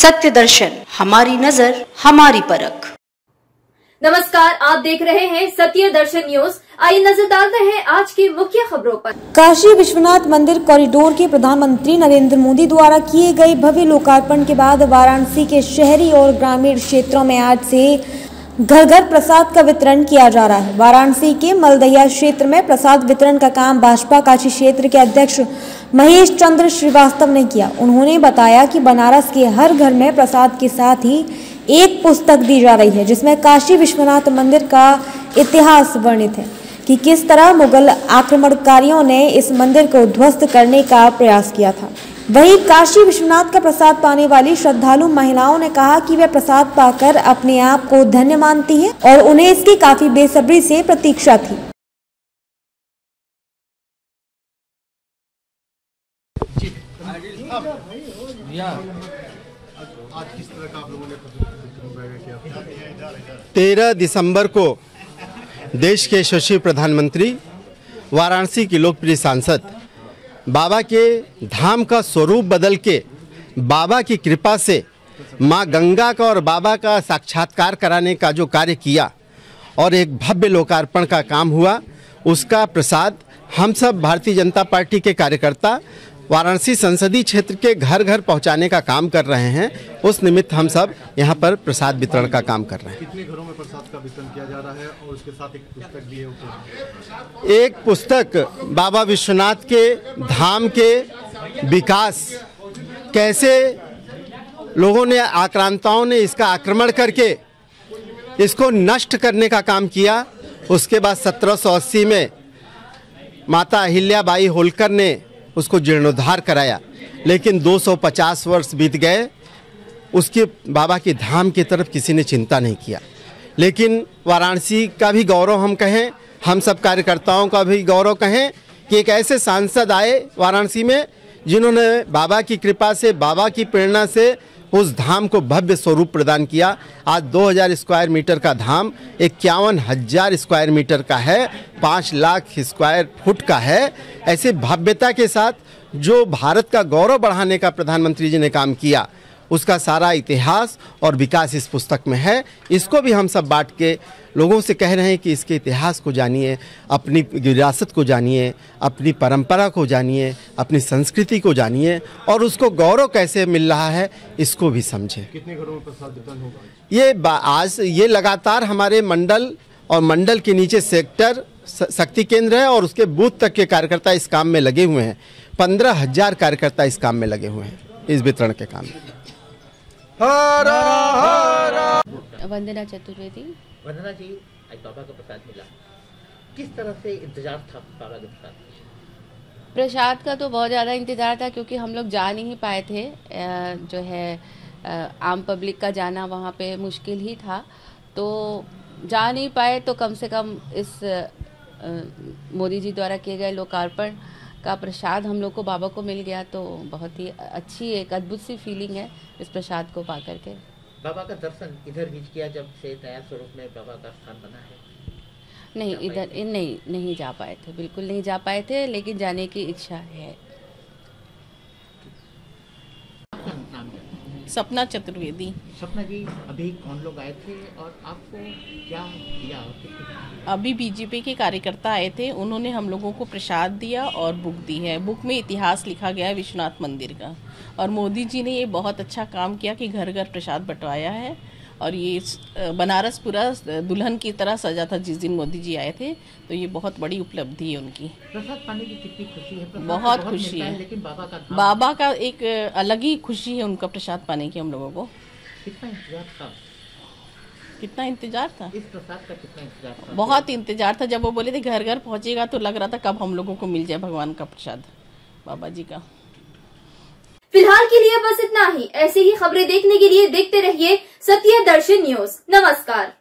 सत्य दर्शन, हमारी नजर, हमारी परख। नमस्कार, आप देख रहे हैं सत्य दर्शन न्यूज। आइए नजर डालते हैं आज की मुख्य खबरों पर। काशी विश्वनाथ मंदिर कॉरिडोर के प्रधानमंत्री नरेंद्र मोदी द्वारा किए गए भव्य लोकार्पण के बाद वाराणसी के शहरी और ग्रामीण क्षेत्रों में आज से घर घर प्रसाद का वितरण किया जा रहा है। वाराणसी के मलदहिया क्षेत्र में प्रसाद वितरण का काम भाजपा काशी क्षेत्र के अध्यक्ष महेश चंद्र श्रीवास्तव ने किया। उन्होंने बताया कि बनारस के हर घर में प्रसाद के साथ ही एक पुस्तक दी जा रही है, जिसमें काशी विश्वनाथ मंदिर का इतिहास वर्णित है कि किस तरह मुगल आक्रमणकारियों ने इस मंदिर को ध्वस्त करने का प्रयास किया था। वहीं काशी विश्वनाथ का प्रसाद पाने वाली श्रद्धालु महिलाओं ने कहा कि वे प्रसाद पाकर अपने आप को धन्य मानती हैं और उन्हें इसकी काफी बेसब्री से प्रतीक्षा थी। आज किस तरह का आप लोगों ने 13 दिसंबर को देश के यशस्वी प्रधानमंत्री, वाराणसी की लोकप्रिय सांसद, बाबा के धाम का स्वरूप बदल के बाबा की कृपा से मां गंगा का और बाबा का साक्षात्कार कराने का जो कार्य किया और एक भव्य लोकार्पण का काम हुआ, उसका प्रसाद हम सब भारतीय जनता पार्टी के कार्यकर्ता वाराणसी संसदीय क्षेत्र के घर घर पहुंचाने का काम कर रहे हैं। उस निमित्त हम सब यहां पर प्रसाद वितरण का काम कर रहे हैं। कितने घरों में प्रसाद का वितरण किया जा रहा है और उसके साथ एक पुस्तक भी है? एक पुस्तक बाबा विश्वनाथ के धाम के विकास, कैसे लोगों ने, आक्रांताओं ने इसका आक्रमण करके इसको नष्ट करने का काम किया। उसके बाद 1780 में माता अहिल्याबाई होलकर ने उसको जीर्णोद्धार कराया, लेकिन 250 वर्ष बीत गए, उसके बाबा के धाम की तरफ किसी ने चिंता नहीं किया। लेकिन वाराणसी का भी गौरव हम कहें, हम सब कार्यकर्ताओं का भी गौरव कहें कि एक ऐसे सांसद आए वाराणसी में जिन्होंने बाबा की कृपा से, बाबा की प्रेरणा से उस धाम को भव्य स्वरूप प्रदान किया। आज 2000 स्क्वायर मीटर का धाम 51,000 स्क्वायर मीटर का है, 5 लाख स्क्वायर फुट का है। ऐसे भव्यता के साथ जो भारत का गौरव बढ़ाने का प्रधानमंत्री जी ने काम किया, उसका सारा इतिहास और विकास इस पुस्तक में है। इसको भी हम सब बांट के लोगों से कह रहे हैं कि इसके इतिहास को जानिए, अपनी विरासत को जानिए, अपनी परंपरा को जानिए, अपनी संस्कृति को जानिए और उसको गौरव कैसे मिल रहा है इसको भी समझें। कितने घरों में प्रसाद वितरण होगा? आज ये लगातार हमारे मंडल और मंडल के नीचे सेक्टर शक्ति केंद्र है और उसके बूथ तक के कार्यकर्ता इस काम में लगे हुए हैं। 15,000 कार्यकर्ता इस काम में लगे हुए हैं, इस वितरण के काम में। वंदना चतुर्वेदी। वंदना जी, आज बाबा का प्रसाद मिला, किस तरह से इंतजार था बाबा के प्रसाद का? तो बहुत ज़्यादा इंतजार था क्योंकि हम लोग जा नहीं पाए थे। जो है आम पब्लिक का जाना वहाँ पे मुश्किल ही था, तो जा नहीं पाए। तो कम से कम इस मोदी जी द्वारा किए गए लोकार्पण का प्रसाद हम लोग को, बाबा को मिल गया, तो बहुत ही अच्छी, एक अद्भुत सी फीलिंग है इस प्रसाद को पा करके। बाबा का दर्शन इधर भी किया जब से नया स्वरूप में बाबा का स्थान बना है? नहीं, इधर नहीं जा पाए थे, बिल्कुल नहीं जा पाए थे, लेकिन जाने की इच्छा है। सपना चतुर्वेदी। सपना जी, अभी कौन लोग आए थे और आपको क्या दिया? अभी बीजेपी के कार्यकर्ता आए थे, उन्होंने हम लोगों को प्रसाद दिया और बुक दी है। बुक में इतिहास लिखा गया है विश्वनाथ मंदिर का, और मोदी जी ने ये बहुत अच्छा काम किया कि घर घर प्रसाद बंटवाया है। और ये बनारस पूरा दुल्हन की तरह सजा था जिस दिन मोदी जी आए थे, तो ये बहुत बड़ी उपलब्धि है उनकी। प्रसाद पाने की कितनी खुशी है? बहुत खुशी है, लेकिन बाबा का एक अलग ही खुशी है उनका प्रसाद पाने की। हम लोगों को कितना इंतजार था? कितना इंतजार था? इस प्रसाद का कितना इंतजार था? बहुत इंतजार था। जब वो बोले थे घर घर पहुंचेगा तो लग रहा था कब हम लोगों को मिल जाए भगवान का प्रसाद, बाबा जी का। फिलहाल के लिए बस इतना ही। ऐसी ही खबरें देखने के लिए देखते रहिए सत्य दर्शन न्यूज। नमस्कार।